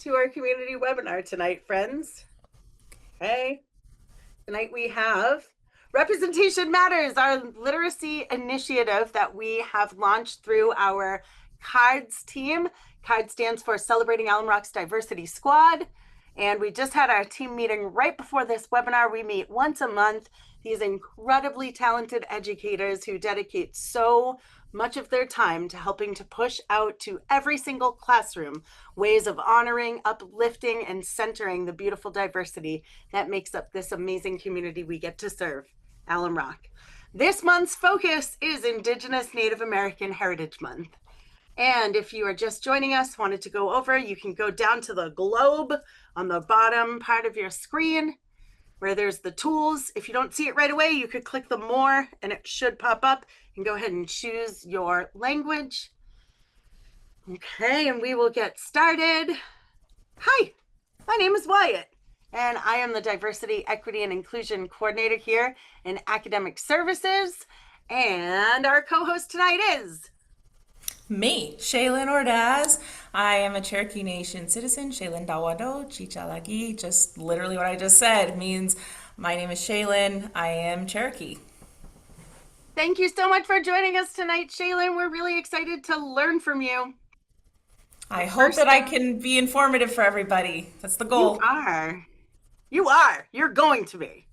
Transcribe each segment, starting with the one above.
to our community webinar tonight, friends. Okay. Tonight we have Representation Matters, our literacy initiative that we have launched through our CARDS team. CARD stands for Celebrating Alum Rock's Diversity Squad. And we just had our team meeting right before this webinar. We meet once a month. These incredibly talented educators who dedicate so much of their time to helping to push out to every single classroom ways of honoring, uplifting, and centering the beautiful diversity that makes up this amazing community we get to serve, Alum Rock. This month's focus is Indigenous Native American Heritage Month. And if you are just joining us, wanted to go over, you can go down to the globe on the bottom part of your screen where there's the tools. If you don't see it right away, you could click the more and it should pop up, and go ahead and choose your language. Okay, and we will get started. Hi, my name is Wyatt, and I am the Diversity, Equity, and Inclusion Coordinator here in Academic Services. And our co-host tonight is Me, Shaylin Ordaz. I am a Cherokee Nation citizen. Shaylin Dawado, Chichalagi, just literally what I just said means my name is Shaylin. I am Cherokee. Thank you so much for joining us tonight, Shaylin. We're really excited to learn from you. I The hope first that I thing can be informative for everybody. That's the you goal. are, you're going to be.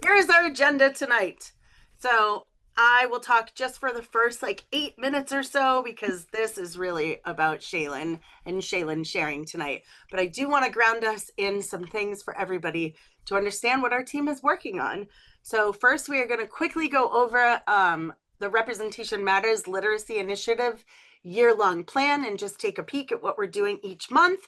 Here's our agenda tonight. So I will talk just for the first 8 minutes or so, because this is really about Shaylin and Shaylin sharing tonight. But I do want to ground us in some things for everybody to understand what our team is working on. So first, we are going to quickly go over the Representation Matters Literacy Initiative year-long plan and just take a peek at what we're doing each month.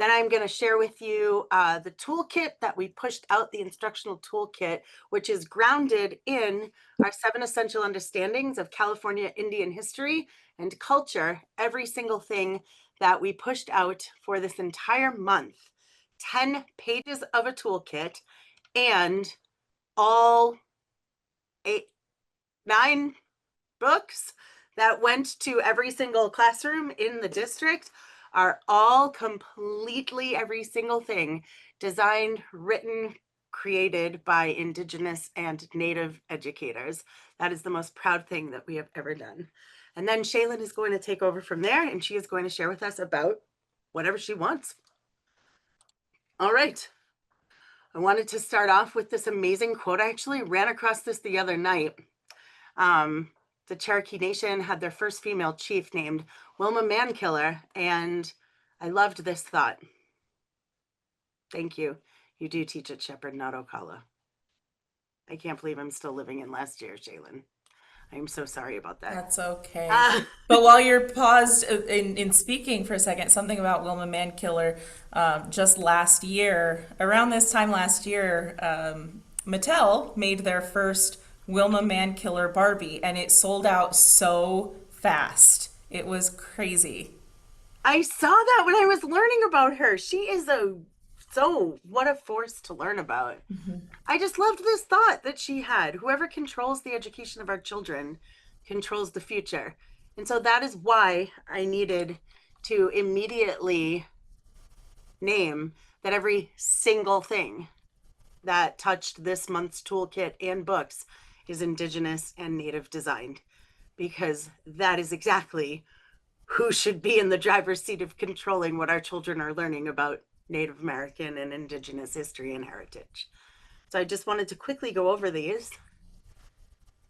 Then I'm going to share with you the toolkit that we pushed out, the instructional toolkit, which is grounded in our 7 essential understandings of California Indian history and culture, every single thing that we pushed out for this entire month. 10 pages of a toolkit, and all 9 books that went to every single classroom in the district are all completely, every single thing, designed, written, created by Indigenous and Native educators. That is the most proud thing that we have ever done. And then Shaylin is going to take over from there, and she is going to share with us about whatever she wants. All right. I wanted to start off with this amazing quote. I actually ran across this the other night. The Cherokee Nation had their first female chief named Wilma Mankiller, and I loved this thought. Thank you. You do teach at Shepherd, not Ocala. I can't believe I'm still living in last year, Shaylin. I'm so sorry about that. That's okay. But while you're paused in speaking for a second, something about Wilma Mankiller, just last year, around this time last year, Mattel made their first Wilma Mankiller Barbie, and it sold out so fast. It was crazy. I saw that when I was learning about her. She is what a force to learn about. I just loved this thought that she had. Whoever controls the education of our children controls the future. And so that is why I needed to immediately name that every single thing that touched this month's toolkit and books is Indigenous and Native designed, because that is exactly who should be in the driver's seat of controlling what our children are learning about Native American and Indigenous history and heritage. So I just wanted to quickly go over these.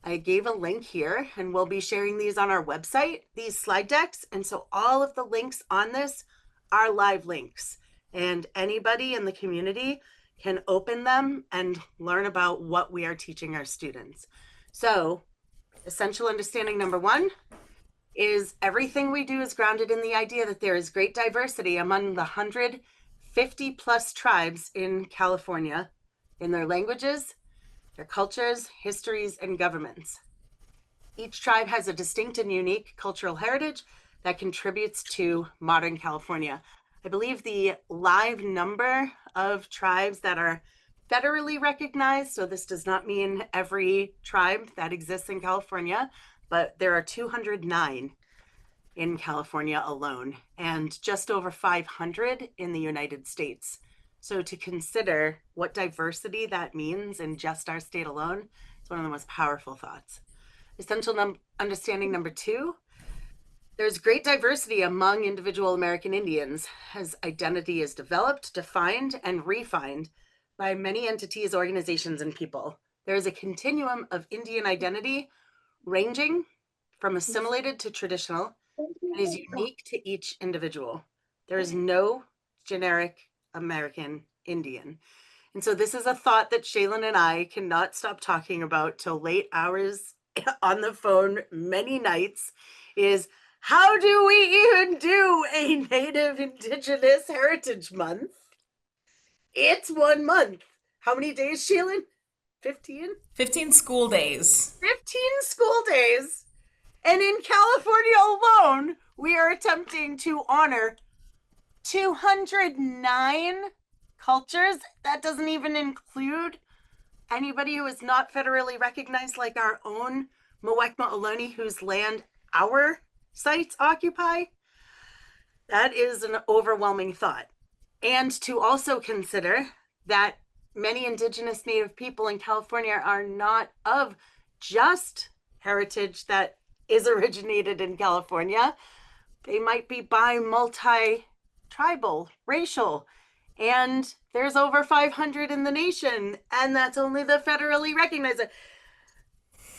I gave a link here, and we'll be sharing these on our website, these slide decks. And so all of the links on this are live links, and anybody in the community can open them and learn about what we are teaching our students. So essential understanding number 1 is everything we do is grounded in the idea that there is great diversity among the 150 plus tribes in California, in their languages, their cultures, histories, and governments. Each tribe has a distinct and unique cultural heritage that contributes to modern California. I believe the live number of tribes that are federally recognized, so this does not mean every tribe that exists in California, but there are 209 in California alone and just over 500 in the United States. So to consider what diversity that means in just our state alone, it's one of the most powerful thoughts. Essential understanding number two, there's great diversity among individual American Indians as identity is developed, defined, and refined by many entities, organizations, and people. There is a continuum of Indian identity ranging from assimilated to traditional and is unique to each individual. There is no generic American Indian. And so this is a thought that Shaylin and I cannot stop talking about till late hours on the phone many nights is how do we even do a Native Indigenous Heritage Month? It's 1 month. How many days, Shaylin? 15? 15 school days. 15 school days. And in California alone, we are attempting to honor 209 cultures. That doesn't even include anybody who is not federally recognized, like our own Muwekma Ohlone, whose land our sites occupy. That is an overwhelming thought. And to also consider that many indigenous Native people in California are not of just heritage that is originated in California. They might be bi, multi tribal, racial, and there's over 500 in the nation, and that's only the federally recognized.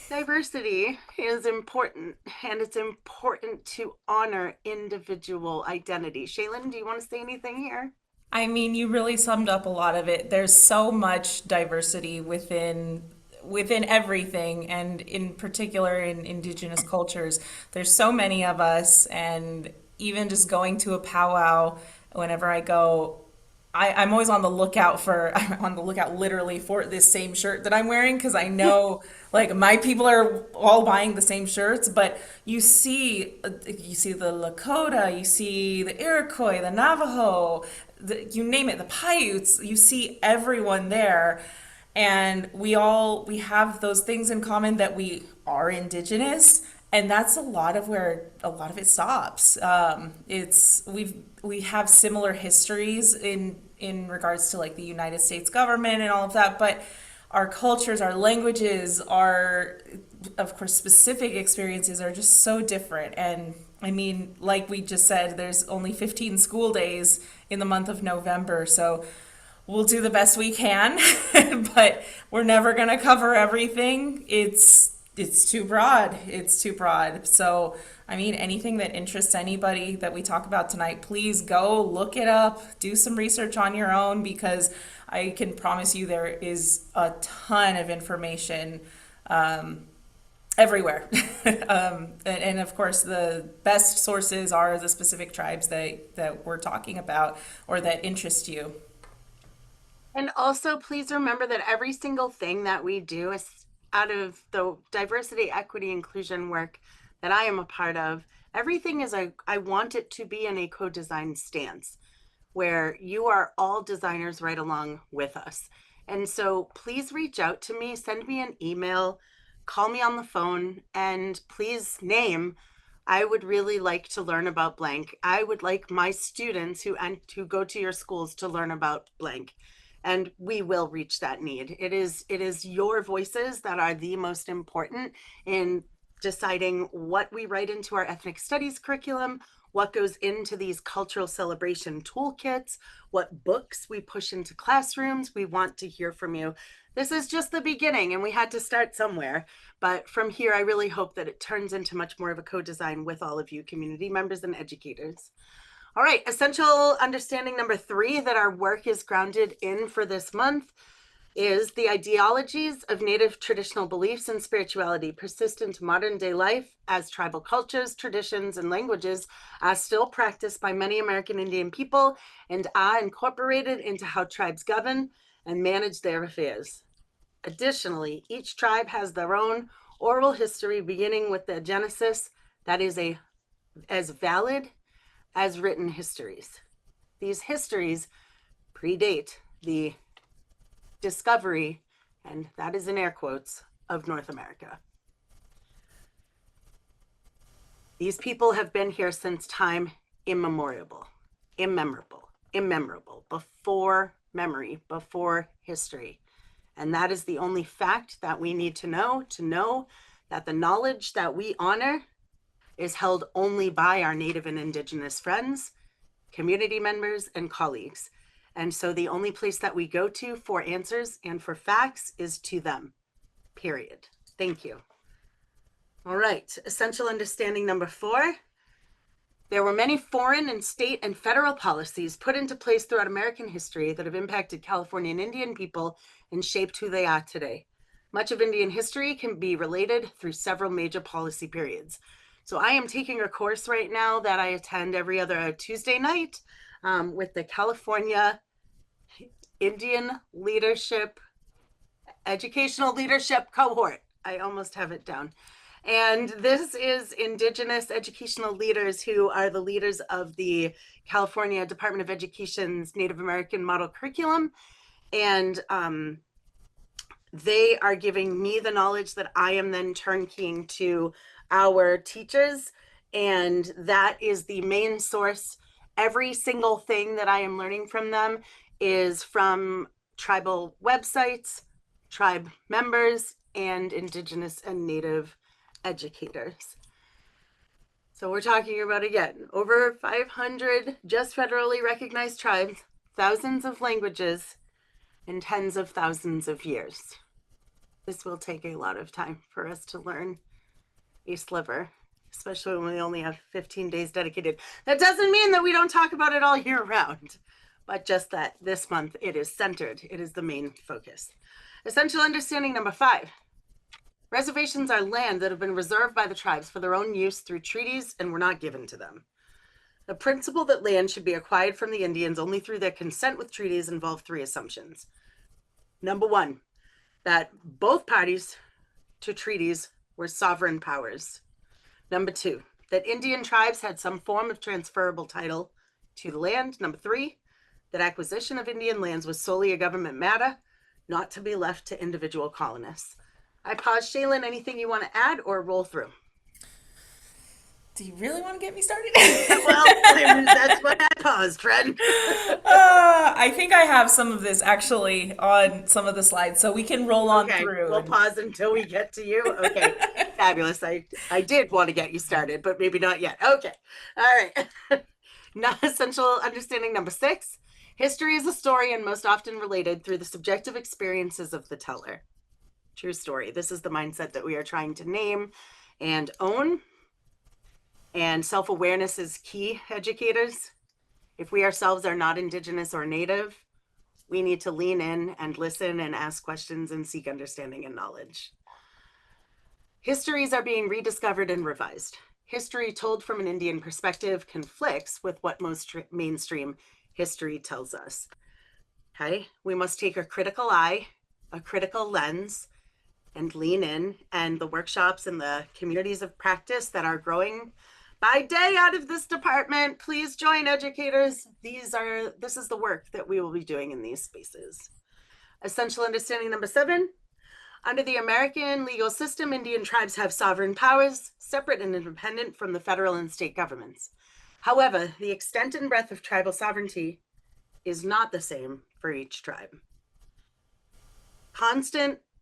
Diversity is important, and it's important to honor individual identity. Shaylin, do you want to say anything here? I mean, you really summed up a lot of it. There's so much diversity within everything, and in particular in indigenous cultures. There's so many of us, and even just going to a powwow, whenever I go, I'm always on the lookout for I'm on the lookout literally for this same shirt that I'm wearing because I know like my people are all buying the same shirts, but you see the Lakota, you see the Iroquois, the Navajo, you name it, the Paiutes, you see everyone there, and we have those things in common that we are indigenous, and that's a lot of where a lot of it stops. We have similar histories in regards to like the United States government and all of that, but our cultures, our languages, our of course specific experiences are just so different. And I mean, like we just said, there's only 15 school days in the month of November, so we'll do the best we can, but we're never going to cover everything. It's too broad. It's too broad. So, I mean, anything that interests anybody that we talk about tonight, please go look it up, do some research on your own, because I can promise you there is a ton of information everywhere. And of course, the best sources are the specific tribes that we're talking about or that interest you. And also, please remember that every single thing that we do is out of the diversity, equity, inclusion work that I am a part of. Everything is I want it to be in a co-design stance where you are all designers right along with us. And so please reach out to me, send me an email, call me on the phone, and please name. I would really like to learn about blank. I would like my students who go to your schools to learn about blank. And we will reach that need. It is your voices that are the most important in deciding what we write into our ethnic studies curriculum, what goes into these cultural celebration toolkits, what books we push into classrooms. We want to hear from you. This is just the beginning, and we had to start somewhere. But from here, I really hope that it turns into much more of a co-design with all of you, community members and educators. All right, essential understanding number 3 that our work is grounded in for this month is the ideologies of Native traditional beliefs and spirituality persist into modern day life as tribal cultures, traditions, and languages are still practiced by many American Indian people and are incorporated into how tribes govern and manage their affairs. Additionally, each tribe has their own oral history beginning with their genesis that is as valid as written histories. These histories predate the discovery, and that is in air quotes, of North America. These people have been here since time immemorable, immemorable, before memory, before history. And that is the only fact that we need to know that the knowledge that we honor is held only by our Native and Indigenous friends, community members, and colleagues. And so the only place that we go to for answers and for facts is to them, period. Thank you. All right, essential understanding number 4. There were many foreign and state and federal policies put into place throughout American history that have impacted California and Indian people and shaped who they are today. Much of Indian history can be related through several major policy periods. So I am taking a course right now that I attend every other Tuesday night with the California Indian Leadership, Educational Leadership Cohort. I almost have it down. And this is Indigenous educational leaders who are the leaders of the California Department of Education's Native American Model Curriculum. And they are giving me the knowledge that I am then turnkeying to our teachers. And that is the main source. Every single thing that I am learning from them is from tribal websites, tribe members, and Indigenous and Native educators. So we're talking about, again, over 500 just federally recognized tribes, thousands of languages, and tens of thousands of years. This will take a lot of time for us to learn a sliver, especially when we only have 15 days dedicated. That doesn't mean that we don't talk about it all year round, but just that this month it is centered. It is the main focus. Essential understanding number 5. Reservations are land that have been reserved by the tribes for their own use through treaties and were not given to them. The principle that land should be acquired from the Indians only through their consent with treaties involve 3 assumptions. Number 1, that both parties to treaties were sovereign powers. Number 2, that Indian tribes had some form of transferable title to the land. Number 3, that acquisition of Indian lands was solely a government matter, not to be left to individual colonists. I pause. Shaylin, anything you want to add or roll through? Do you really want to get me started? Well, that's why I paused, friend. I think I have some of this actually on some of the slides, so we can roll on Okay, through. we'll pause until we get to you. Okay, fabulous. I did want to get you started, but maybe not yet. Okay, all right. Non-essential understanding number 6. History is a story and most often related through the subjective experiences of the teller. True story. This is the mindset that we are trying to name and own. And self-awareness is key, educators. If we ourselves are not Indigenous or Native, we need to lean in and listen and ask questions and seek understanding and knowledge. Histories are being rediscovered and revised. History told from an Indian perspective conflicts with what most mainstream history tells us. Okay, we must take a critical eye, a critical lens, and lean in. And the workshops and the communities of practice that are growing by day out of this department, please join, educators. This is the work that we will be doing in these spaces. Essential understanding number 7. Under the American legal system, Indian tribes have sovereign powers, separate and independent from the federal and state governments. However, the extent and breadth of tribal sovereignty is not the same for each tribe.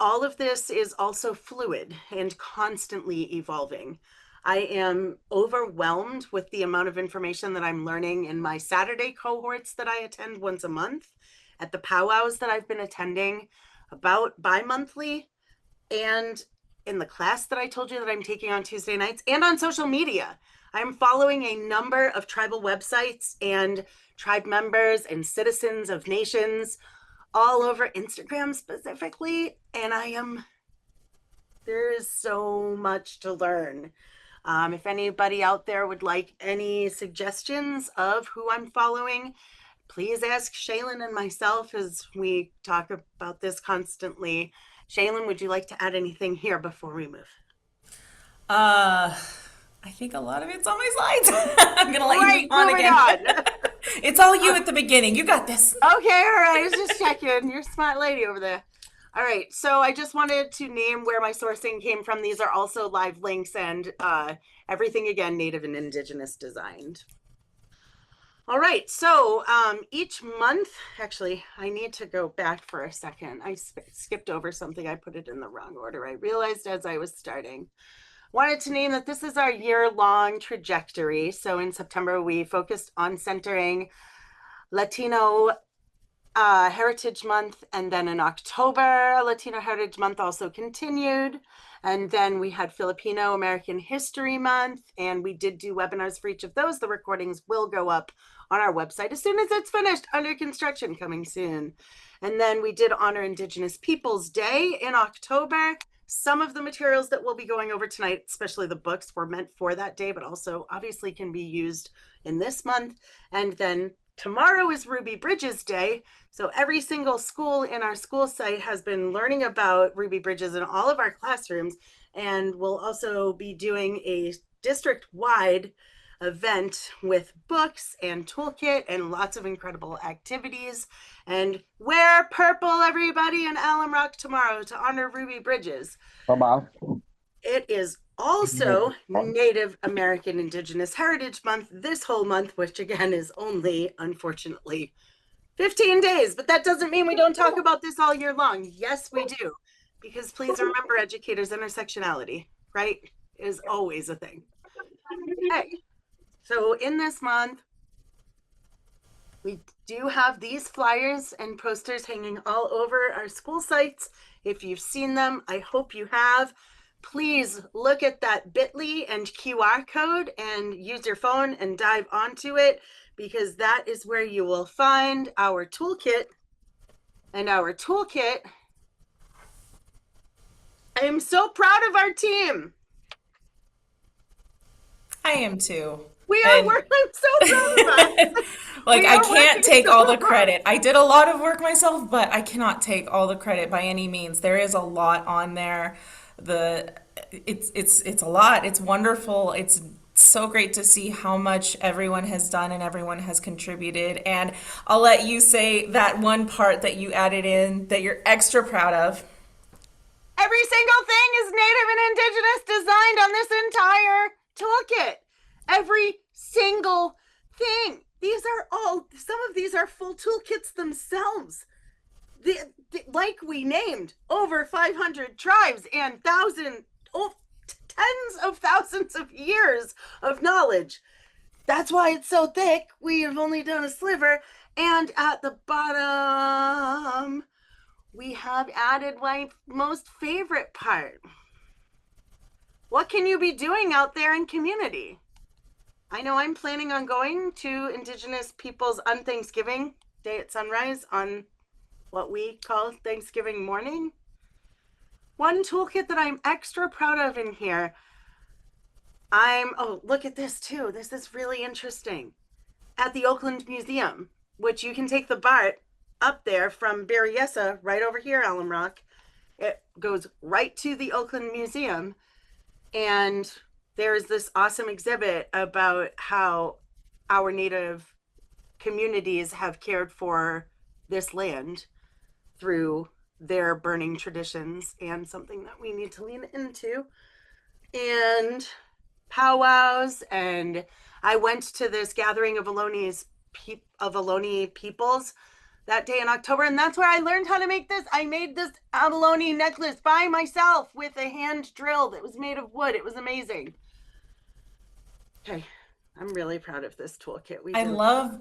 All of this is also fluid and constantly evolving. I am overwhelmed with the amount of information that I'm learning in my Saturday cohorts that I attend once a month, at the powwows that I've been attending about bi-monthly, and in the class that I told you that I'm taking on Tuesday nights, and on social media. I'm following a number of tribal websites and tribe members and citizens of nations all over Instagram specifically, and there is so much to learn. If anybody out there would like any suggestions of who I'm following, please ask Shaylin and myself as we talk about this constantly. Shaylin, would you like to add anything here before we move? I think a lot of it's on my slides. I'm gonna let you Great, move on moving again. on. It's all you at the beginning. You got this. Okay, all right. I was just checking. You're a smart lady over there. All right, so I just wanted to name where my sourcing came from. These are also live links and everything again native and indigenous designed. All right, so each month, actually, I need to go back for a second. I skipped over something. I put it in the wrong order. I realized as I was starting. Wanted to name that this is our year-long trajectory. So in September, we focused on centering Latino Heritage Month, and then in October, Latino Heritage Month also continued. And then we had Filipino American History Month, and we did do webinars for each of those. The recordings will go up on our website as soon as it's finished, under construction, coming soon. And then we did honor Indigenous Peoples Day in October. Some of the materials that we'll be going over tonight, especially the books, were meant for that day, but also obviously can be used in this month. And then tomorrow is Ruby Bridges Day. So every single school in our school site has been learning about Ruby Bridges in all of our classrooms. And we'll also be doing a district-wide event with books and toolkit and lots of incredible activities. And wear purple, everybody, in Alum Rock tomorrow to honor Ruby Bridges. It is also Native American Indigenous Heritage Month this whole month, which again is only, unfortunately, 15 days, but that doesn't mean we don't talk about this all year long. Yes, we do, because please remember, educators, intersectionality, right, is always a thing. Okay, so in this month, we do have these flyers and posters hanging all over our school sites. If you've seen them, I hope you have. Please look at that bit.ly and QR code and use your phone and dive onto it, because that is where you will find our toolkit. And our toolkit, I am so proud of our team. I am too. We are working, I'm so proud of us. Like, I can't take all the credit. I did a lot of work myself, but I cannot take all the credit by any means. There is a lot on there. It's a lot. It's wonderful. It's so great to see how much everyone has done and everyone has contributed. And I'll let you say that one part that you added in that you're extra proud of. Every single thing is Native and Indigenous designed on this entire toolkit. Every single thing. These are all, some of these are full toolkits themselves. Like we named, over 500 tribes and tens of thousands of years of knowledge. That's why it's so thick. We have only done a sliver. And at the bottom, we have added my most favorite part. What can you be doing out there in community? I know I'm planning on going to Indigenous peoples on Thanksgiving Day at sunrise on what we call Thanksgiving morning. One toolkit that I'm extra proud of in here, oh, look at this too. This is really interesting. At the Oakland Museum, which you can take the BART up there from Berryessa, right over here, Alum Rock. It goes right to the Oakland Museum. And there's this awesome exhibit about how our Native communities have cared for this land through their burning traditions, and something that we need to lean into. And powwows, and I went to this gathering of Ohlone peoples that day in October, and that's where I learned how to make this. I made this abalone necklace by myself with a hand drill that was made of wood. It was amazing. Okay, I'm really proud of this toolkit.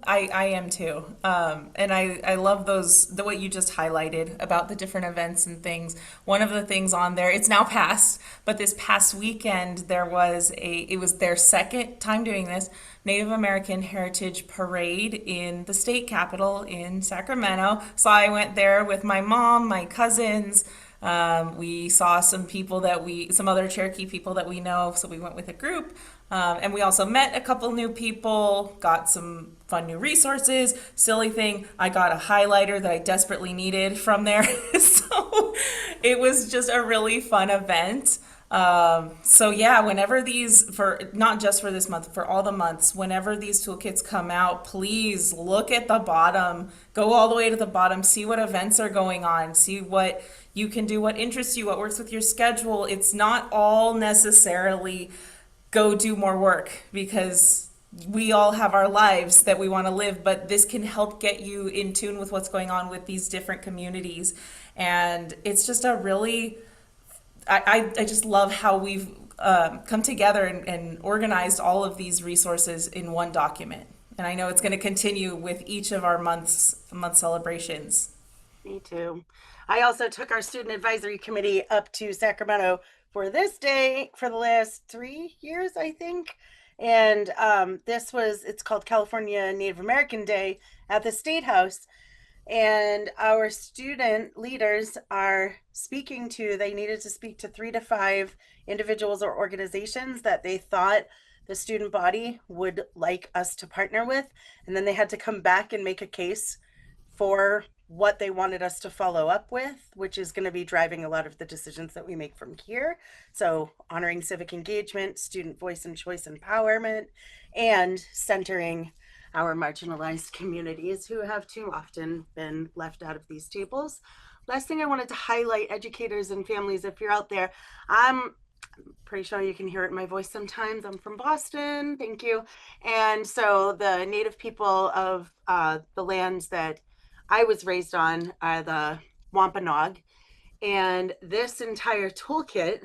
I am too. And I love what you just highlighted about the different events and things. One of the things on there, it's now past, but this past weekend it was their second time doing this, Native American Heritage Parade in the state capitol in Sacramento. So I went there with my mom, my cousins. We saw some other Cherokee people that we know, so we went with a group. And we also met a couple new people, got some fun new resources. Silly thing, I got a highlighter that I desperately needed from there. So it was just a really fun event. So yeah, whenever not just for this month, for all the months, whenever these toolkits come out, please look at the bottom, go all the way to the bottom, see what events are going on, see what You can do what interests you, what works with your schedule. It's not all necessarily go do more work, because we all have our lives that we want to live, but this can help get you in tune with what's going on with these different communities. And it's just a really, I just love how we've come together and organized all of these resources in one document. And I know it's going to continue with each of our month celebrations. Me too. I also took our student advisory committee up to Sacramento for this day for the last 3 years, I think. And it's called California Native American Day at the State House. And our student leaders are they needed to speak to 3 to 5 individuals or organizations that they thought the student body would like us to partner with. And then they had to come back and make a case for what they wanted us to follow up with, which is going to be driving a lot of the decisions that we make from here. So, honoring civic engagement, student voice and choice empowerment, and centering our marginalized communities who have too often been left out of these tables. Last thing I wanted to highlight, educators and families, if you're out there, I'm pretty sure you can hear it in my voice sometimes. I'm from Boston, thank you. And so the native people of the lands that I was raised on are the Wampanoag. And this entire toolkit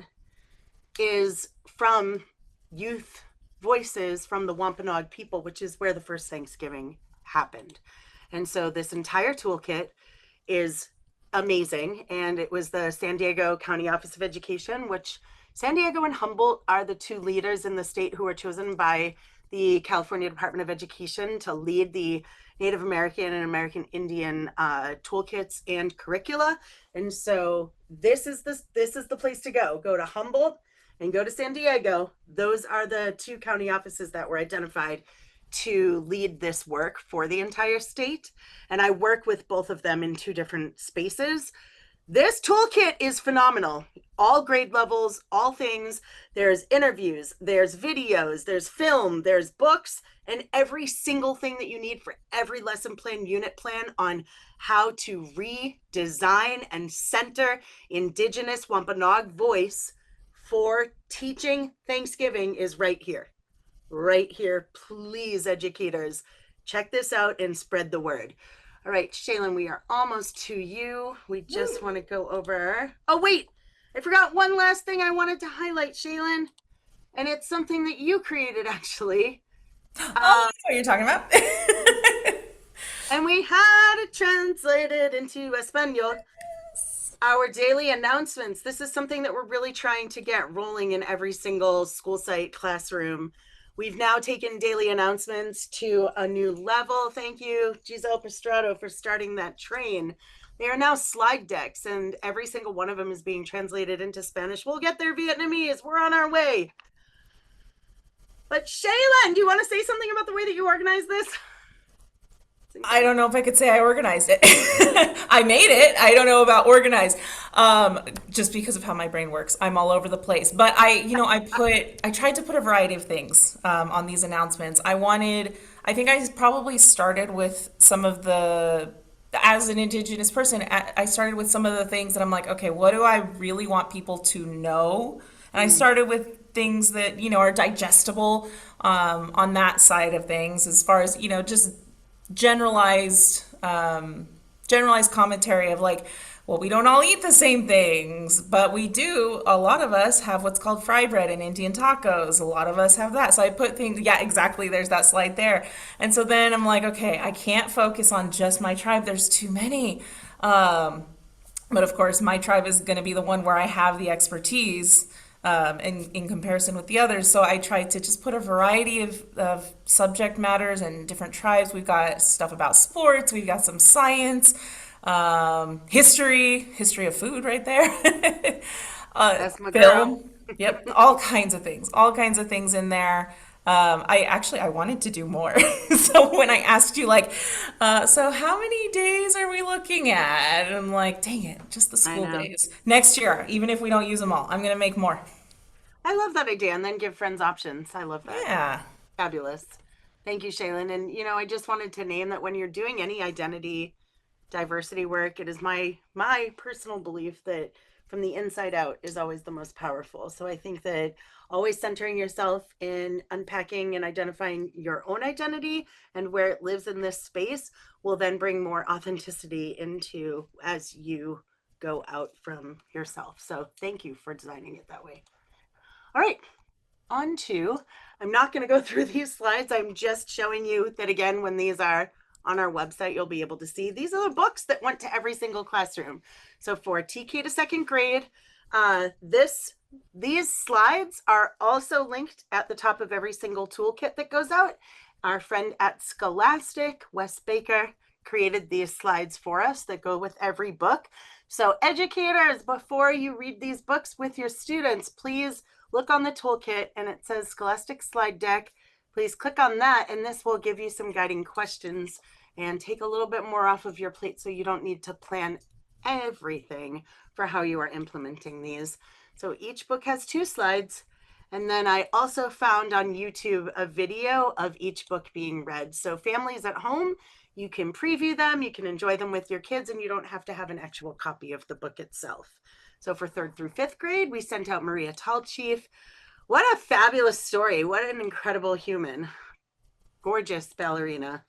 is from youth voices from the Wampanoag people, which is where the first Thanksgiving happened. And so this entire toolkit is amazing. And it was the San Diego County Office of Education, which San Diego and Humboldt are the 2 leaders in the state who were chosen by the California Department of Education to lead the Native American and American Indian toolkits and curricula. And so this is the place to go. Go to Humboldt and go to San Diego. Those are the 2 county offices that were identified to lead this work for the entire state. And I work with both of them in 2 different spaces. This toolkit is phenomenal. All grade levels, all things. There's interviews, there's videos, there's film, there's books, and every single thing that you need for every lesson plan, unit plan on how to redesign and center Indigenous Wampanoag voice for teaching Thanksgiving is right here. Right here. Please, educators, check this out and spread the word. All right, Shaylin, we are almost to you. We just want to go over. Oh, wait, I forgot one last thing I wanted to highlight, Shaylin, and it's something that you created actually. Oh, I know what you're talking about. And we had it translated into Espanol. Our daily announcements. This is something that we're really trying to get rolling in every single school site classroom. We've now taken daily announcements to a new level. Thank you, Giselle Pastrado, for starting that train. They are now slide decks, and every single one of them is being translated into Spanish. We'll get there, Vietnamese. We're on our way. But Shaylin, do you want to say something about the way that you organize this? I don't know if I could say I organized it. I made it. I don't know about organized. Just because of how my brain works. I'm all over the place. But I tried to put a variety of things on these announcements. I think I probably started with some of as an Indigenous person, I started with some of the things that I'm like, okay, what do I really want people to know? And I started with things that, are digestible on that side of things, as far as, just generalized generalized commentary of like, well, we don't all eat the same things, but we do. A lot of us have what's called fry bread and Indian tacos. A lot of us have that. So I put things, yeah, exactly. There's that slide there. And so then I'm like, okay, I can't focus on just my tribe. There's too many. But of course, my tribe is going to be the one where I have the expertise in comparison with the others. So I tried to just put a variety of subject matters and different tribes. We've got stuff about sports. We've got some science, history of food right there. That's my girl. Film. Yep, all kinds of things in there. I wanted to do more. So when I asked you, like, so how many days are we looking at? And I'm like, dang it, just the I school know. days. Next year, even if we don't use them all, I'm gonna make more. I love that idea. And then give friends options. I love that. Yeah. Fabulous. Thank you, Shaylin. And, I just wanted to name that when you're doing any identity diversity work. It is my personal belief that from the inside out is always the most powerful. So I think that always centering yourself in unpacking and identifying your own identity and where it lives in this space will then bring more authenticity into as you go out from yourself. So thank you for designing it that way. All right, on to, I'm not going to go through these slides. I'm just showing you that again, when these are on our website, you'll be able to see these are the books that went to every single classroom. So for TK to second grade, these slides are also linked at the top of every single toolkit that goes out. Our friend at Scholastic, Wes Baker, created these slides for us that go with every book. So educators, before you read these books with your students, please look on the toolkit and it says Scholastic Slide Deck. Please click on that and this will give you some guiding questions and take a little bit more off of your plate so you don't need to plan everything for how you are implementing these. So each book has 2 slides. And then I also found on YouTube a video of each book being read. So families at home, you can preview them, you can enjoy them with your kids, and you don't have to have an actual copy of the book itself. So for 3rd through 5th grade, we sent out Maria Tallchief. What a fabulous story. What an incredible human. Gorgeous ballerina.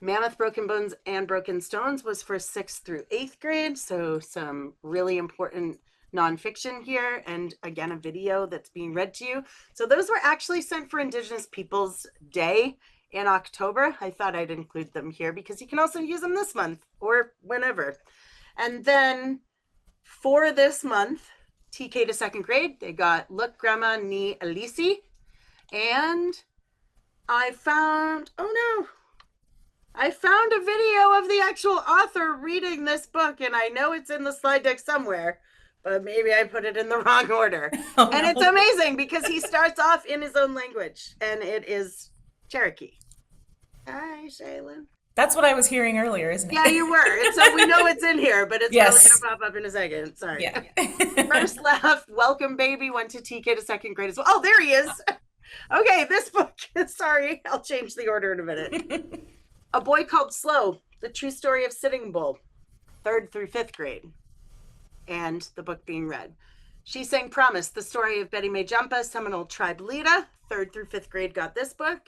Mammoth, Broken Bones, and Broken Stones was for 6th through 8th grade. So some really important nonfiction here. And again, a video that's being read to you. So those were actually sent for Indigenous Peoples Day in October. I thought I'd include them here because you can also use them this month or whenever. And then for this month, TK to 2nd grade, they got Look Grandma Ni Elisi. And I found a video of the actual author reading this book, and I know it's in the slide deck somewhere, but maybe I put it in the wrong order. Oh, and no. It's amazing because he starts off in his own language, and it is Cherokee. Hi, Shaylin. That's what I was hearing earlier, isn't it? Yeah, you were. So we know it's in here, but it's yes. Probably going to pop up in a second. Sorry. Yeah. First left, Welcome Baby went to TK to 2nd grade as well. Oh, there he is. Okay, this book. Sorry, I'll change the order in a minute. A Boy Called Slow, The True Story of Sitting Bull, 3rd through 5th grade, and the book being read. She Sang Promise, The Story of Betty Mae Jumpa, Seminole Tribe Lita, 3rd through 5th grade got this book.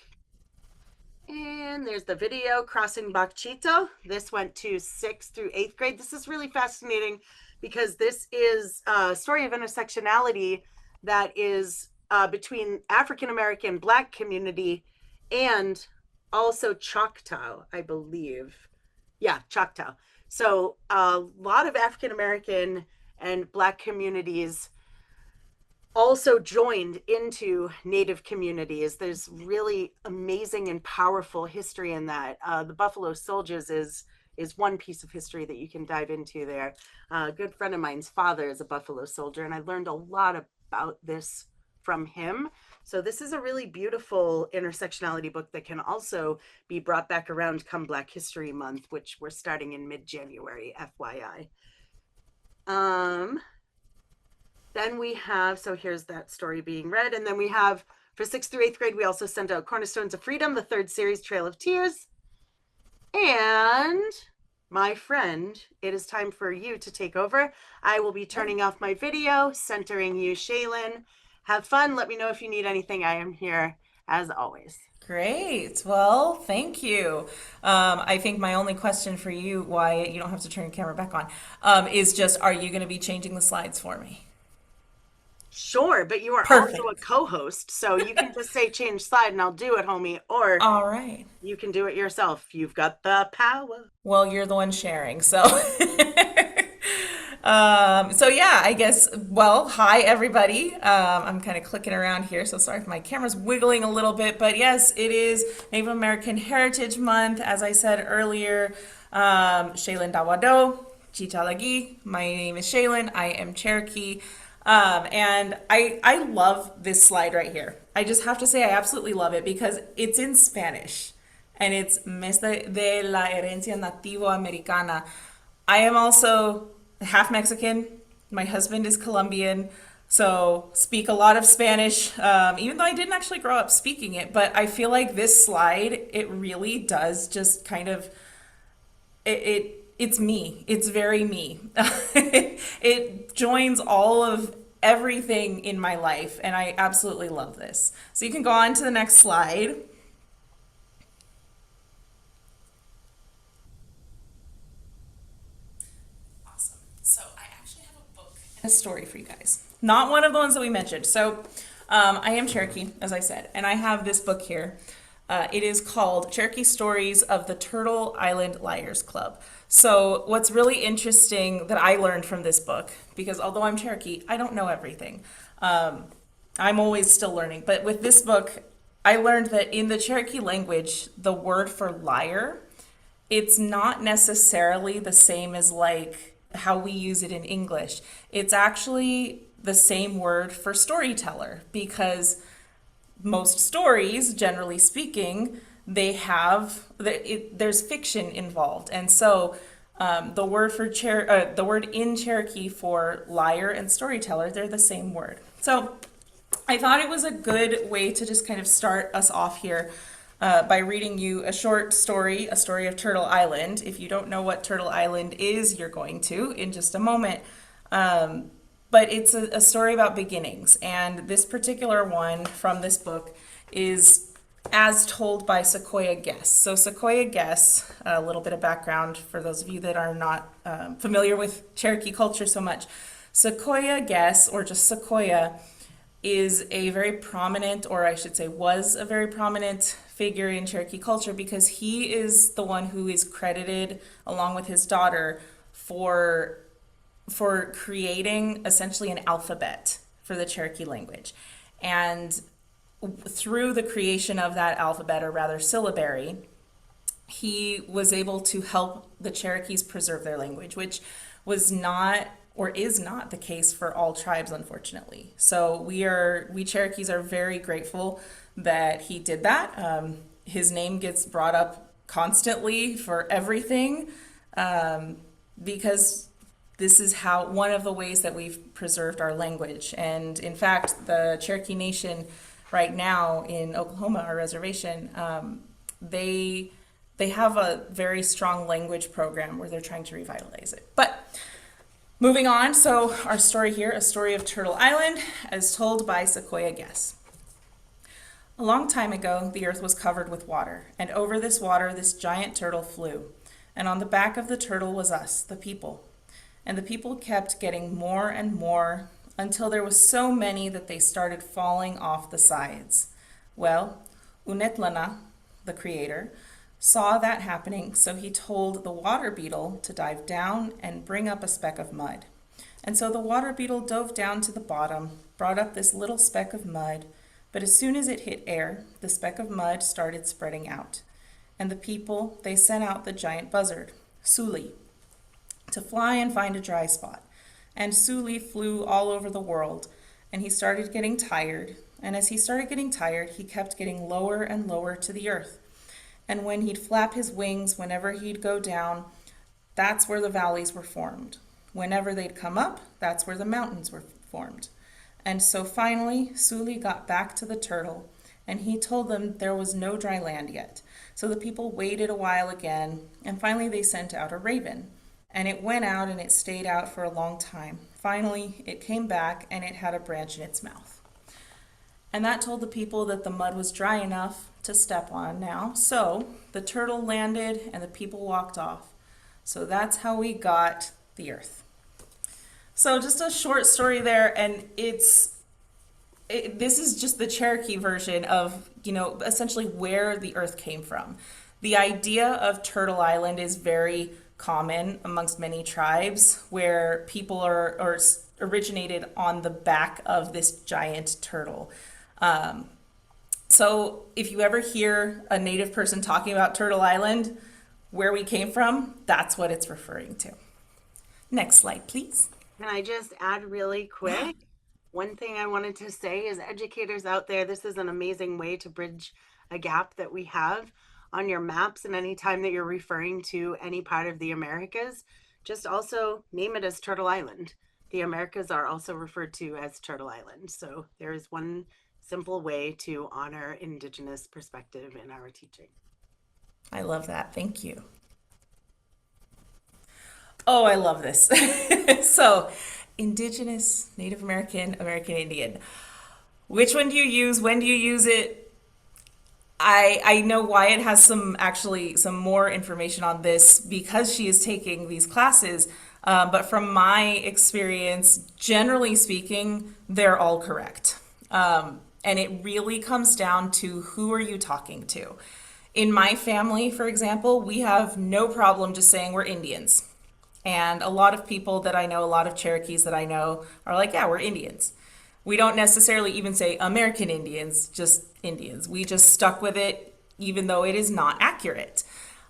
And there's the video, Crossing Bachito. This went to 6th through 8th grade. This is really fascinating because this is a story of intersectionality that is between African-American Black community and also Choctaw, I believe. Yeah, Choctaw. So a lot of African-American and Black communities also joined into Native communities. There's really amazing and powerful history in that. The Buffalo Soldiers is one piece of history that you can dive into there. A good friend of mine's father is a Buffalo Soldier, and I learned a lot about this from him. So this is a really beautiful intersectionality book that can also be brought back around come Black History Month, which we're starting in mid-January, FYI. Then we have, so here's that story being read. And then we have, for 6th through 8th grade, we also sent out Cornerstones of Freedom, the 3rd series, Trail of Tears. And my friend, it is time for you to take over. I will be turning off my video, centering you, Shaylin. Have fun. Let me know if you need anything. I am here as always. Great. Well, thank you. I think my only question for you, Wyatt, you don't have to turn your camera back on, is just, are you going to be changing the slides for me? Sure, but you are Perfect. Also a co-host, so you can just say change slide and I'll do it, homie. Or all right, you can do it yourself. You've got the power. Well, you're the one sharing, so so yeah, I guess, well, hi everybody. I'm kind of clicking around here, so sorry if my camera's wiggling a little bit, but yes, it is Native American Heritage Month, as I said earlier. Shaylin Dawado, Chichalagi. My name is Shaylin. I am Cherokee. And I love this slide right here. I just have to say I absolutely love it because it's in Spanish and it's Mes de la Herencia Nativo Americana. I am also half Mexican. My husband is Colombian, so speak a lot of Spanish, even though I didn't actually grow up speaking it. But I feel like this slide, it really does just kind of, it it's me. It's very me. It joins all of everything in my life, and I absolutely love this. So you can go on to the next slide. Awesome. So I actually have a book and a story for you guys. Not one of the ones that we mentioned. So I am Cherokee, as I said, and I have this book here. It is called Cherokee Stories of the Turtle Island Liars Club. So what's really interesting that I learned from this book, because although I'm Cherokee, I don't know everything. I'm always still learning. But with this book, I learned that in the Cherokee language, the word for liar, it's not necessarily the same as like how we use it in English. It's actually the same word for storyteller because most stories, generally speaking, they have there's fiction involved, and so the word in Cherokee for liar and storyteller, they're the same word. So I thought it was a good way to just kind of start us off here by reading you a short story, a story of Turtle Island. If you don't know what Turtle Island is, you're going to in just a moment. But it's a story about beginnings. And this particular one from this book is as told by Sequoia Guess. So, Sequoia Guess, a little bit of background for those of you that are not familiar with Cherokee culture so much. Sequoia Guess, or just Sequoia, is a very prominent, or I should say, was a very prominent figure in Cherokee culture because he is the one who is credited, along with his daughter, for creating essentially an alphabet for the Cherokee language. And through the creation of that alphabet, or rather syllabary, he was able to help the Cherokees preserve their language, which was not or is not the case for all tribes, unfortunately. So we Cherokees are very grateful that he did that. His name gets brought up constantly for everything because this is how one of the ways that we've preserved our language. And in fact, the Cherokee Nation right now in Oklahoma, our reservation, they have a very strong language program where they're trying to revitalize it. But moving on, so our story here, a story of Turtle Island, as told by Sequoia Guess. A long time ago, the earth was covered with water, and over this water this giant turtle flew. And on the back of the turtle was us, the people. And the people kept getting more and more until there was so many that they started falling off the sides. Well, Unetlana, the creator, saw that happening, so he told the water beetle to dive down and bring up a speck of mud. And so the water beetle dove down to the bottom, brought up this little speck of mud, but as soon as it hit air, the speck of mud started spreading out. And the people, they sent out the giant buzzard, Suli, to fly and find a dry spot. And Suli flew all over the world, and he started getting tired. And as he started getting tired, he kept getting lower and lower to the earth. And when he'd flap his wings, whenever he'd go down, that's where the valleys were formed. Whenever they'd come up, that's where the mountains were formed. And so finally, Suli got back to the turtle, and he told them there was no dry land yet. So the people waited a while again, and finally they sent out a raven. And it went out and it stayed out for a long time. Finally, it came back and it had a branch in its mouth. And that told the people that the mud was dry enough to step on now. So the turtle landed and the people walked off. So that's how we got the earth. So just a short story there, and this is just the Cherokee version of, essentially where the earth came from. The idea of Turtle Island is very common amongst many tribes where people are originated on the back of this giant turtle. So if you ever hear a native person talking about Turtle Island, where we came from, that's what it's referring to. Next slide, please. Can I just add really quick? One thing I wanted to say is educators out there, this is an amazing way to bridge a gap that we have on your maps. And anytime that you're referring to any part of the Americas, just also name it as Turtle Island. The Americas are also referred to as Turtle Island. So there is one simple way to honor Indigenous perspective in our teaching. I love that. Thank you. Oh, I love this. So, Indigenous, Native American, American Indian. Which one do you use? When do you use it? I know Wyatt has some more information on this because she is taking these classes. But from my experience, generally speaking, they're all correct. And it really comes down to who are you talking to. In my family, for example, we have no problem just saying we're Indians. And a lot of people that I know, a lot of Cherokees that I know, are like, yeah, we're Indians. We don't necessarily even say American Indians, just Indians. We just stuck with it, even though it is not accurate.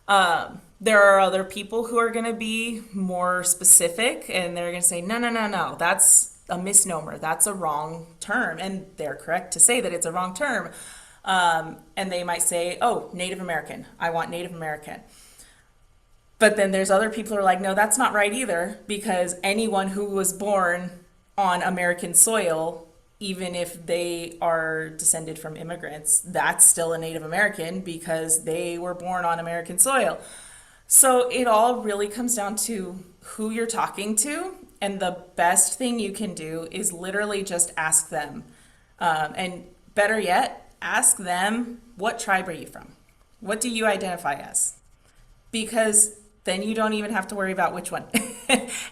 There are other people who are going to be more specific and they're going to say, no, no, no, no, that's a misnomer. That's a wrong term. And they're correct to say that it's a wrong term. And they might say, oh, Native American. I want Native American. But then there's other people who are like, no, that's not right either, because anyone who was born on American soil, even if they are descended from immigrants, that's still a Native American because they were born on American soil. So it all really comes down to who you're talking to. And the best thing you can do is literally just ask them. And better yet, ask them, what tribe are you from? What do you identify as? Because then you don't even have to worry about which one.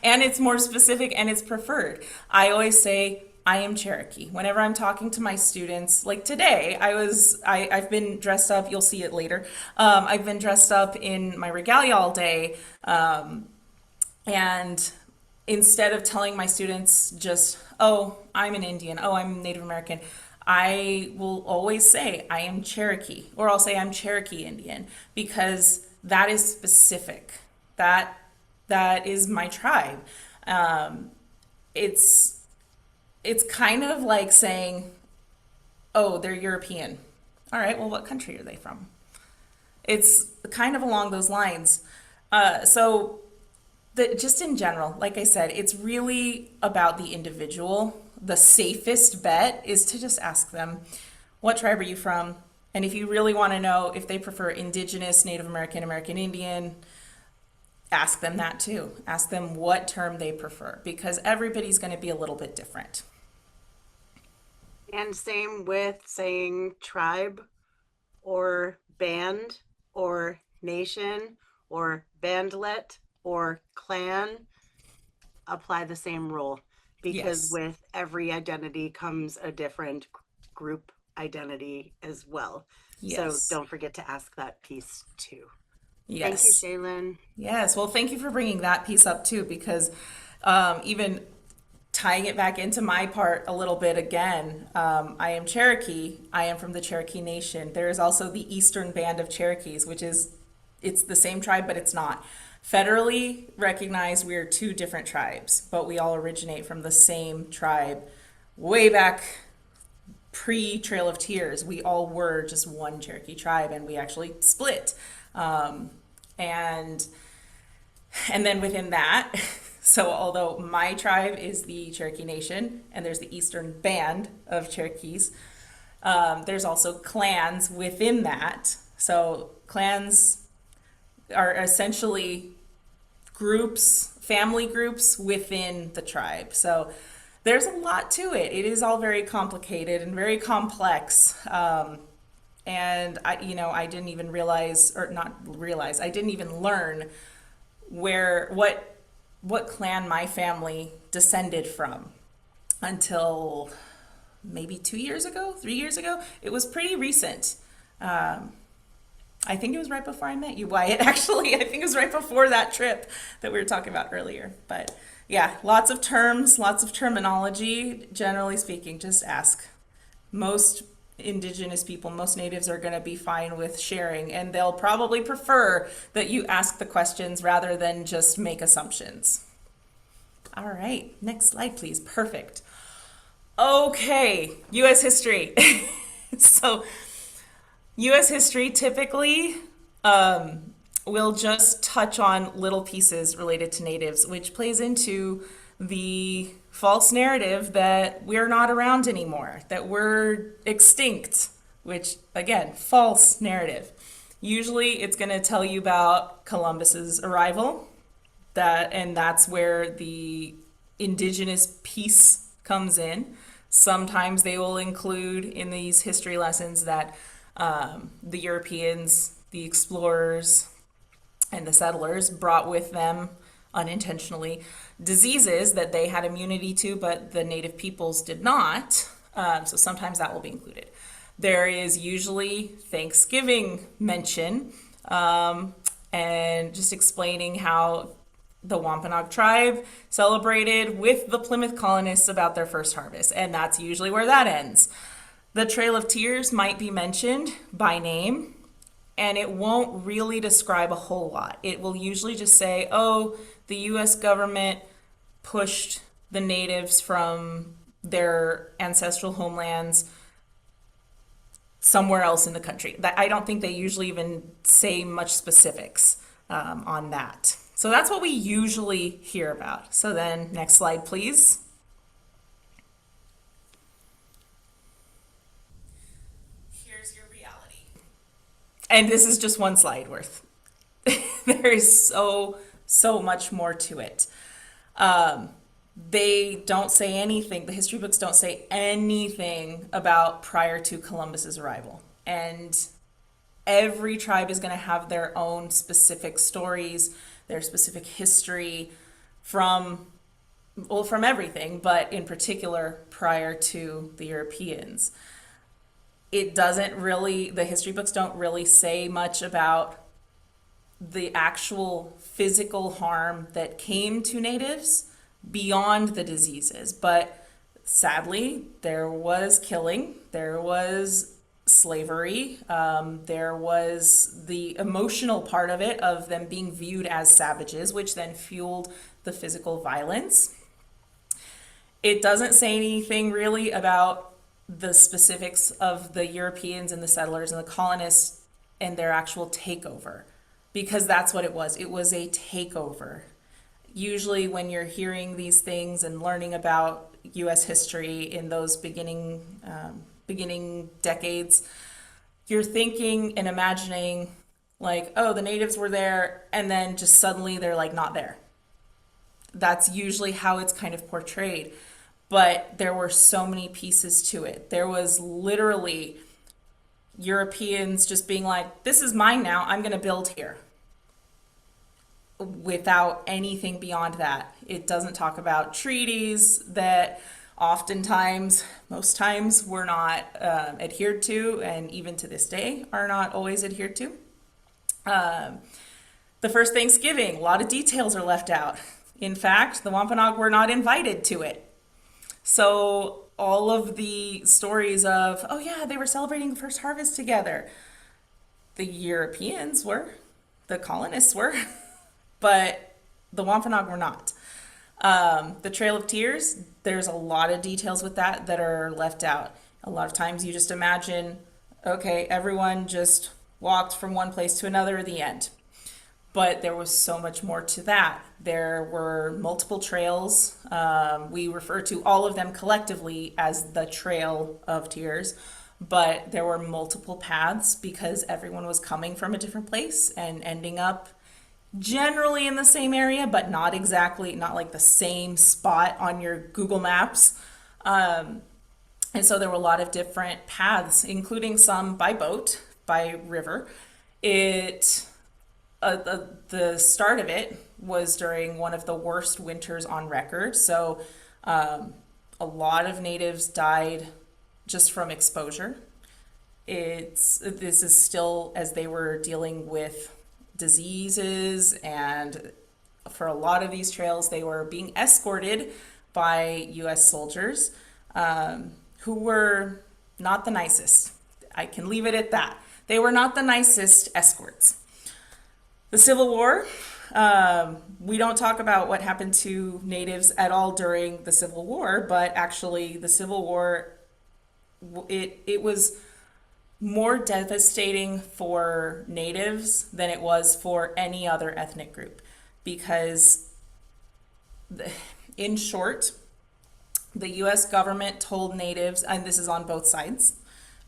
And it's more specific and it's preferred. I always say, I am Cherokee. Whenever I'm talking to my students, like today, I've been dressed up, you'll see it later. I've been dressed up in my regalia all day. And instead of telling my students just, oh, I'm an Indian, oh, I'm Native American, I will always say I am Cherokee, or I'll say I'm Cherokee Indian, because that is specific. That is my tribe. It's kind of like saying, oh, they're European. All right, well, what country are they from? It's kind of along those lines. Just in general, like I said, it's really about the individual. The safest bet is to just ask them, what tribe are you from? And if you really want to know if they prefer Indigenous, Native American, American Indian, ask them that too. Ask them what term they prefer, because everybody's going to be a little bit different. And same with saying tribe or band or nation or bandlet or clan. Apply the same rule, because Yes. with every identity comes a different group identity as well. So Yes. don't forget to ask that piece too. Thank you, Yes. Shaylin. Yes. Well, thank you for bringing that piece up too, because even tying it back into my part a little bit again, I am Cherokee. I am from the Cherokee Nation. There is also the Eastern Band of Cherokees, which is, it's the same tribe, but it's not. Federally recognized, we are two different tribes, but we all originate from the same tribe. Way back pre Trail of Tears, we all were just one Cherokee tribe, and we actually split. And and then within that, so although my tribe is the Cherokee Nation, and there's the Eastern Band of Cherokees, there's also clans within that. So clans are essentially groups, family groups within the tribe. So there's a lot to it. It is all very complicated and very complex. And I didn't even realize, or not realize, I didn't even learn what clan my family descended from until maybe 2 years ago, 3 years ago. It was pretty recent. I think it was right before I met you, Wyatt, actually. I think it was right before that trip that we were talking about earlier. But yeah, lots of terms, lots of terminology. Generally speaking, just ask. Most Indigenous people, most natives are going to be fine with sharing, and they'll probably prefer that you ask the questions rather than just make assumptions. All right, next slide, please. Perfect. Okay, U.S. history. So, U.S. history typically will just touch on little pieces related to natives, which plays into the false narrative that we're not around anymore, that we're extinct, which, again, false narrative. Usually it's going to tell you about Columbus's arrival, That's where the indigenous piece comes in. Sometimes they will include in these history lessons that the Europeans, the explorers, and the settlers brought with them unintentionally diseases that they had immunity to, but the native peoples did not. So sometimes that will be included. There is usually Thanksgiving mention, and just explaining how the Wampanoag tribe celebrated with the Plymouth colonists about their first harvest, and that's usually where that ends. The Trail of Tears might be mentioned by name, and it won't really describe a whole lot. It will usually just say, oh, the US government pushed the natives from their ancestral homelands somewhere else in the country. I don't think they usually even say much specifics on that. So that's what we usually hear about. So then, next slide, please. Here's your reality. And this is just one slide worth. There is so much more to it. They don't say anything, the history books don't say anything about prior to Columbus's arrival. And every tribe is going to have their own specific stories, their specific history from, well, from everything, but in particular prior to the Europeans. It doesn't really, the history books don't really say much about the actual physical harm that came to natives beyond the diseases. But sadly, there was killing, there was slavery, there was the emotional part of it, of them being viewed as savages, which then fueled the physical violence. It doesn't say anything really about the specifics of the Europeans and the settlers and the colonists and their actual takeover, because that's what it was. It was a takeover. Usually when you're hearing these things and learning about U.S. history in those beginning decades, you're thinking and imagining like, oh, the natives were there, and then just suddenly they're like not there. That's usually how it's kind of portrayed. But there were so many pieces to it. There was literally Europeans just being like, this is mine now, I'm going to build here, without anything beyond that. It doesn't talk about treaties that oftentimes, most times, were not adhered to, and even to this day are not always adhered to. The first Thanksgiving, a lot of details are left out. In fact, the Wampanoag were not invited to it. So all of the stories of, oh yeah, they were celebrating the first harvest together. The Europeans were, the colonists were, but the Wampanoag were not. The Trail of Tears, there's a lot of details with that that are left out. A lot of times you just imagine, okay, everyone just walked from one place to another at the end. But there was so much more to that. There were multiple trails. We refer to all of them collectively as the Trail of Tears, but there were multiple paths because everyone was coming from a different place and ending up generally in the same area, but not exactly, not like the same spot on your Google Maps. And so there were a lot of different paths, including some by boat, by river. The start of it was during one of the worst winters on record. So a lot of natives died just from exposure. This is still as they were dealing with diseases, and for a lot of these trails, they were being escorted by U.S. soldiers who were not the nicest. I can leave it at that. They were not the nicest escorts. The Civil War, we don't talk about what happened to natives at all during the Civil War, but actually the Civil War, it was more devastating for natives than it was for any other ethnic group, because in short, the U.S. government told natives, and this is on both sides,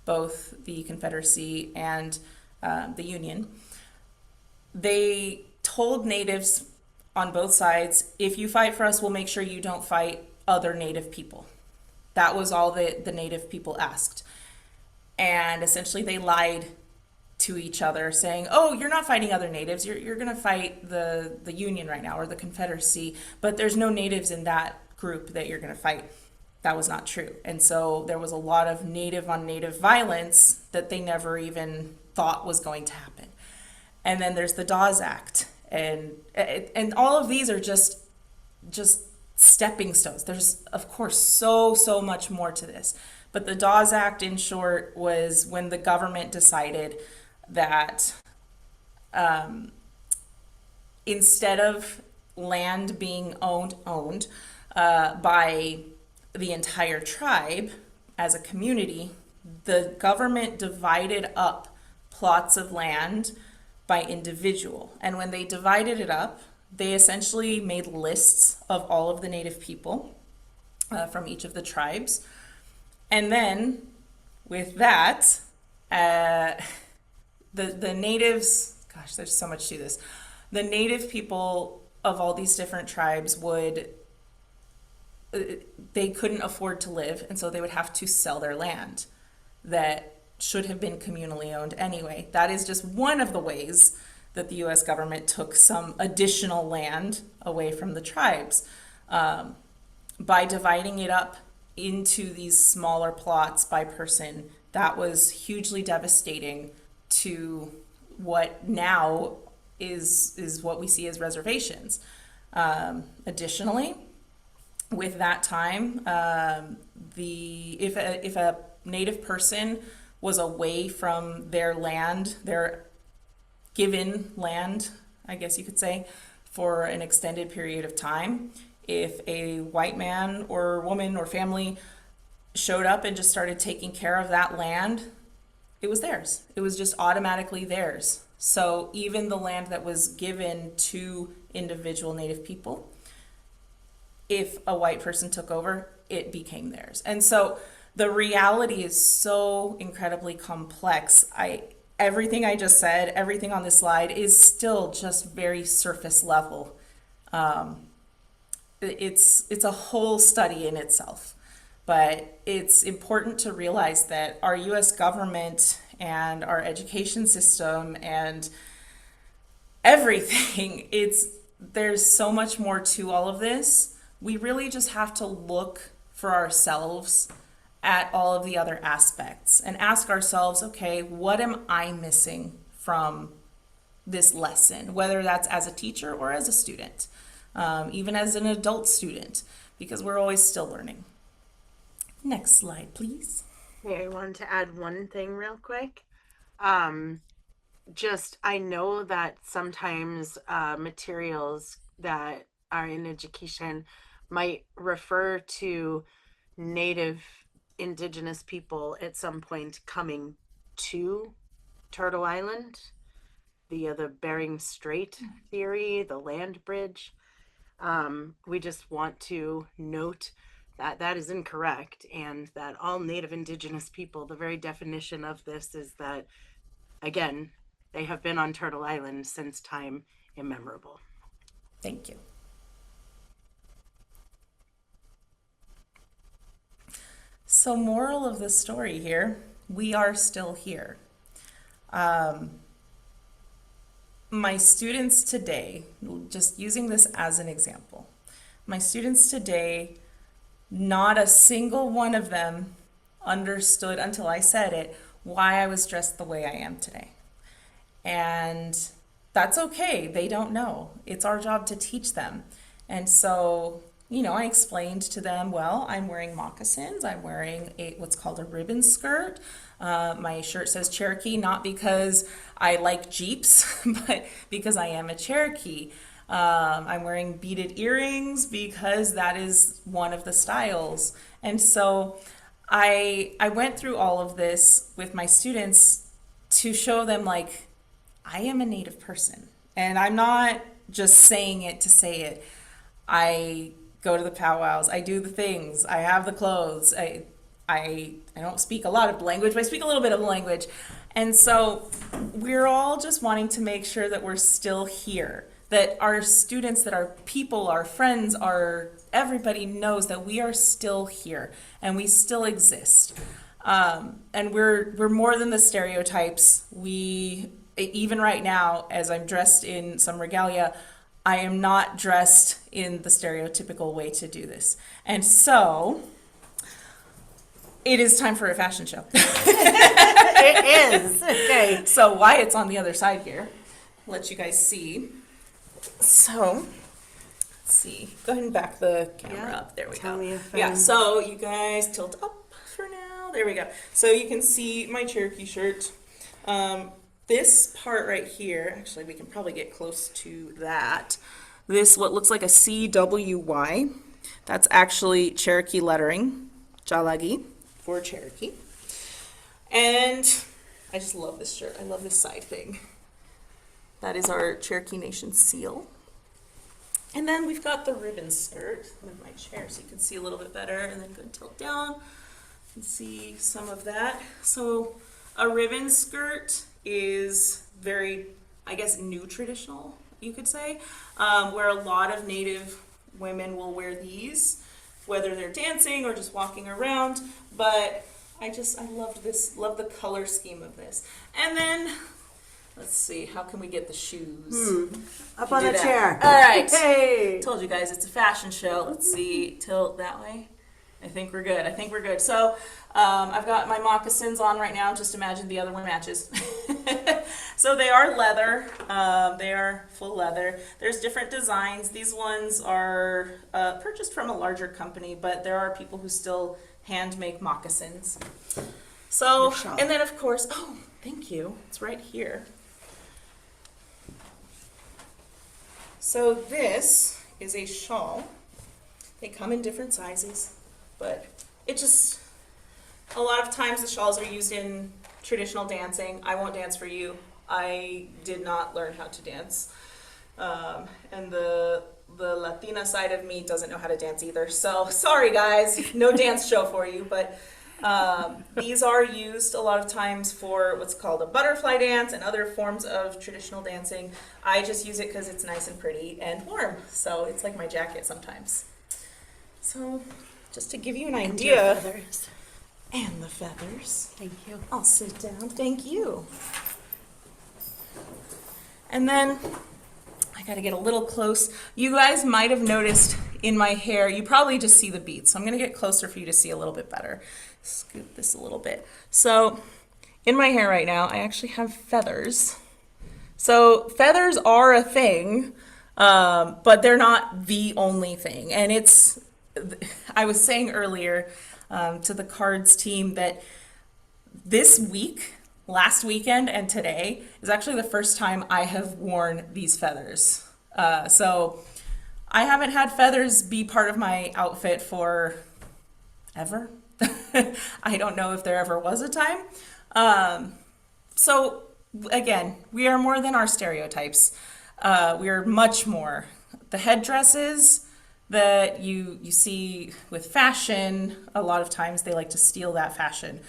both the Confederacy and the Union, they told natives on both sides, if you fight for us, we'll make sure you don't fight other Native people. That was all that the Native people asked. And essentially they lied to each other saying, oh, you're not fighting other natives, you're going to fight the Union right now or the Confederacy, but there's no natives in that group that you're going to fight. That was not true. And so there was a lot of native on native violence that they never even thought was going to happen. And then there's the Dawes Act, and all of these are just stepping stones. There's of course so much more to this, but the Dawes Act, in short, was when the government decided that instead of land being owned by the entire tribe as a community, the government divided up plots of land by individual. And when they divided it up, they essentially made lists of all of the Native people from each of the tribes. And then with that, the natives, gosh, there's so much to this. The Native people of all these different tribes they couldn't afford to live, and so they would have to sell their land that should have been communally owned anyway. That is just one of the ways that the US government took some additional land away from the tribes. By dividing it up into these smaller plots by person, that was hugely devastating to what now is what we see as reservations. Additionally, with that time, if a Native person was away from their land, their given land, I guess you could say, for an extended period of time, if a white man or woman or family showed up and just started taking care of that land, it was theirs. It was just automatically theirs. So even the land that was given to individual Native people, if a white person took over, it became theirs. And so the reality is so incredibly complex. Everything I just said, everything on this slide is still just very surface level. It's a whole study in itself, but it's important to realize that our US government and our education system and everything, there's so much more to all of this. We really just have to look for ourselves at all of the other aspects and ask ourselves, okay, what am I missing from this lesson, whether that's as a teacher or as a student, even as an adult student, because we're always still learning. Next slide, please. Yeah, I wanted to add one thing real quick. Just, I know that sometimes materials that are in education might refer to Native Indigenous people at some point coming to Turtle Island via the Bering Strait theory, the land bridge. We just want to note that that is incorrect, and that all Native Indigenous people, the very definition of this is that, again, they have been on Turtle Island since time immemorable. Thank you. So, moral of the story here, we are still here. My students today, just using this as an example, my students today, not a single one of them understood until I said it why I was dressed the way I am today. And that's okay. They don't know. It's our job to teach them. And so, I explained to them, well, I'm wearing moccasins. I'm wearing what's called a ribbon skirt. My shirt says Cherokee, not because I like Jeeps, but because I am a Cherokee. I'm wearing beaded earrings because that is one of the styles. And so I went through all of this with my students to show them, like, I am a Native person. And I'm not just saying it to say it. I go to the powwows. I do the things. I have the clothes. I don't speak a lot of language, but I speak a little bit of language. And so we're all just wanting to make sure that we're still here, that our students, that our people, our friends, our everybody knows that we are still here and we still exist. And we're more than the stereotypes. We, even right now, as I'm dressed in some regalia, I am not dressed in the stereotypical way to do this. And so it is time for a fashion show. It is. Okay. So Wyatt's on the other side here. I'll let you guys see. So let's see. Go ahead and back the camera up. There we Tell go. me if Yeah, I'm- so you guys tilt up for now. There we go. So you can see my Cherokee shirt. This part right here, actually we can probably get close to that. This, what looks like a CWY, that's actually Cherokee lettering, Jalagi for Cherokee. And I just love this shirt. I love this side thing. That is our Cherokee Nation seal. And then we've got the ribbon skirt with my chair so you can see a little bit better, and then go and tilt down and see some of that. So a ribbon skirt is very, I guess, new traditional, you could say, where a lot of Native women will wear these, whether they're dancing or just walking around. But I loved this, love the color scheme of this. And then let's see, how can we get the shoes? Up on the that. chair. All right. Hey. Told you guys it's a fashion show. Let's see, tilt that way. I think we're good. I think we're good. So I've got my moccasins on right now. Just imagine the other one matches. So they are leather. They are full leather. There's different designs. These ones are purchased from a larger company, but there are people who still hand make moccasins. So, and then of course, oh, thank you. It's right here. So this is a shawl. They come in different sizes, but it just, a lot of times the shawls are used in traditional dancing. I won't dance for you. I did not learn how to dance. And the Latina side of me doesn't know how to dance either. So sorry guys, no dance show for you, but these are used a lot of times for what's called a butterfly dance and other forms of traditional dancing. I just use it because it's nice and pretty and warm. So it's like my jacket sometimes. So just to give you an idea. Feathers. And the feathers. Thank you. I'll sit down. Thank you. And then I got to get a little close. You guys might have noticed in my hair, you probably just see the beads. So I'm going to get closer for you to see a little bit better. Scoop this a little bit. So in my hair right now, I actually have feathers. So feathers are a thing, but they're not the only thing. And it's, I was saying earlier to the cards team that this week, last weekend and today is actually the first time I have worn these feathers. So I haven't had feathers be part of my outfit for ever. I don't know if there ever was a time. So again, we are more than our stereotypes. We are much more. The headdresses that you see with fashion, a lot of times they like to steal that fashion.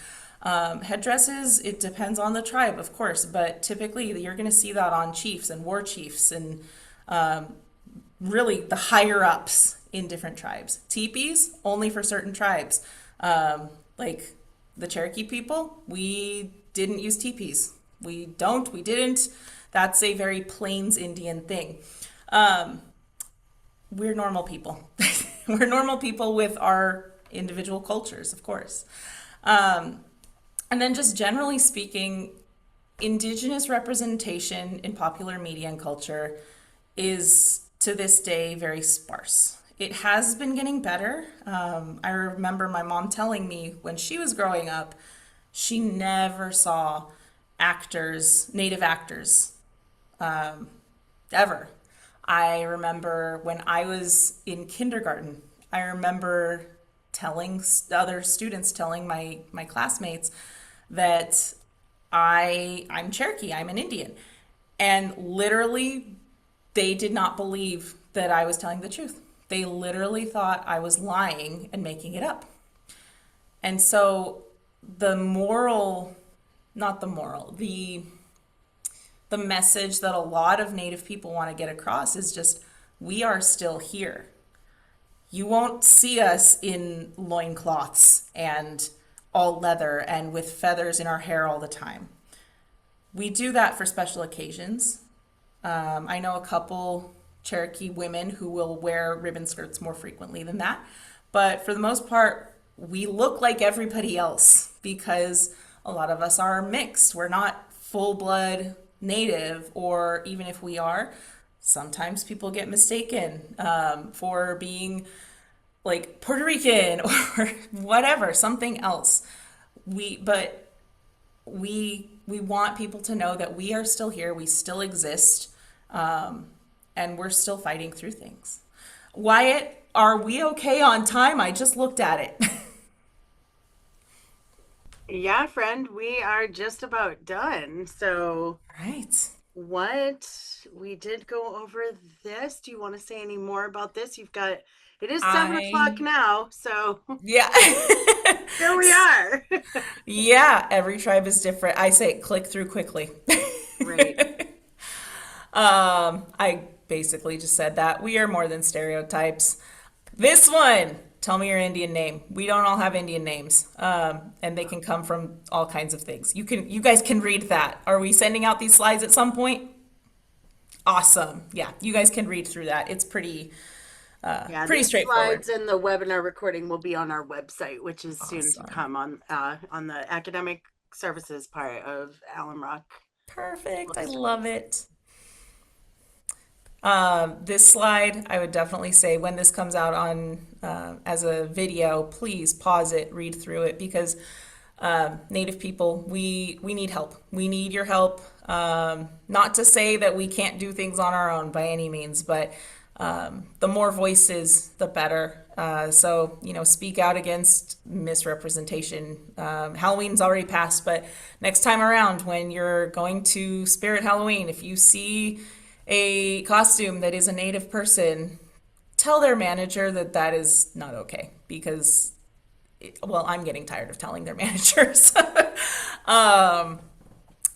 Headdresses, it depends on the tribe, of course, but typically you're going to see that on chiefs and war chiefs and really the higher ups in different tribes. Teepees, only for certain tribes. Like the Cherokee people, we didn't use teepees. We didn't. That's a very Plains Indian thing. We're normal people. We're normal people with our individual cultures, of course. And then just generally speaking, Indigenous representation in popular media and culture is to this day very sparse. It has been getting better. I remember my mom telling me when she was growing up, she never saw actors, Native actors, ever. I remember when I was in kindergarten, I remember telling other students, telling my classmates that I'm Cherokee, I'm an Indian. And literally, they did not believe that I was telling the truth. They literally thought I was lying and making it up. And so the the message that a lot of Native people want to get across is just, we are still here. You won't see us in loincloths and all leather and with feathers in our hair all the time. We do that for special occasions. I know a couple Cherokee women who will wear ribbon skirts more frequently than that. But for the most part, we look like everybody else because a lot of us are mixed. We're not full blood native, or even if we are, sometimes people get mistaken for being like Puerto Rican or whatever, something else. But we want people to know that we are still here, we still exist, and we're still fighting through things. Wyatt, are we okay on time? I just looked at it. Yeah, friend, we are just about done. So, Right. what we did go over this. Do you want to say any more about this? It is 7 o'clock I now, so Yeah. here we are. Yeah, every tribe is different. I say click through quickly. Right. I basically just said that. We are more than stereotypes. This one, tell me your Indian name. We don't all have Indian names, and they can come from all kinds of things. You guys can read that. Are we sending out these slides at some point? Awesome. Yeah, you guys can read through that. It's Yeah, pretty these straightforward. slides and the webinar recording will be on our website, which is soon to Awesome. come on the academic services part of Alum Rock. Perfect. I love it. This slide, I would definitely say when this comes out on as a video, please pause it, read through it, because Native people, we need help. We need your help. Not to say that we can't do things on our own by any means, but the more voices, the better. So, speak out against misrepresentation. Halloween's already passed, but next time around, when you're going to Spirit Halloween, if you see a costume that is a Native person, tell their manager that that is not okay, because well, I'm getting tired of telling their managers.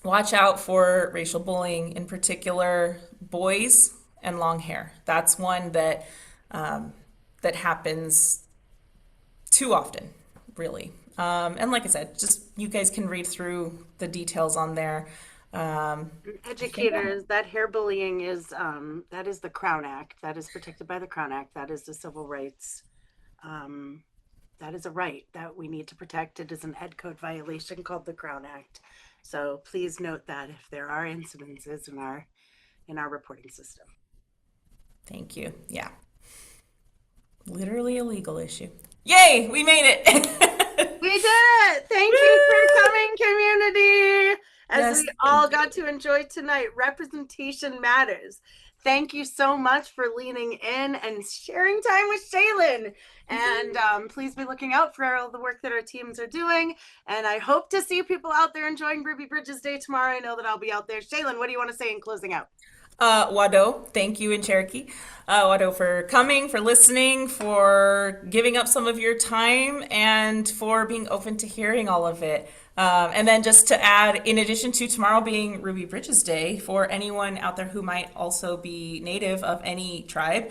Watch out for racial bullying, in particular boys and long hair. That's one that happens too often, really. And like I said, just you guys can read through the details on there. I think Educators, that hair bullying is that is the Crown Act. That is protected by the Crown Act. That is the civil rights. Um, that is a right that we need to protect. It is an ed code violation called the Crown Act. So please note that if there are incidences in our reporting system. thank you. Yeah, literally a legal issue. Yay, we made it. We did it! Thank you for coming, community. As Yes, we thank all got you. to enjoy tonight, representation matters. Thank you so much for leaning in and sharing time with Shaylin. And please be looking out for all the work that our teams are doing. And I hope to see people out there enjoying Ruby Bridges Day tomorrow. I know that I'll be out there. Shaylin, what do you want to say in closing out? Wado, thank you in Cherokee. Wado, for coming, for listening, for giving up some of your time, and for being open to hearing all of it. And then just to add, in addition to tomorrow being Ruby Bridges Day, for anyone out there who might also be native of any tribe,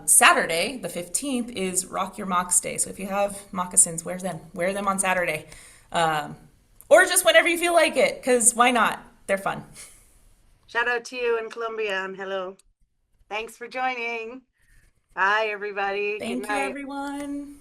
Saturday, the 15th, is Rock Your Mocks Day. So if you have moccasins, wear them. Wear them on Saturday. Or just whenever you feel like it, because why not? They're fun. Shout out to you in Colombia and hello. Thanks for joining. Bye, everybody. Good Thank you, night. everyone.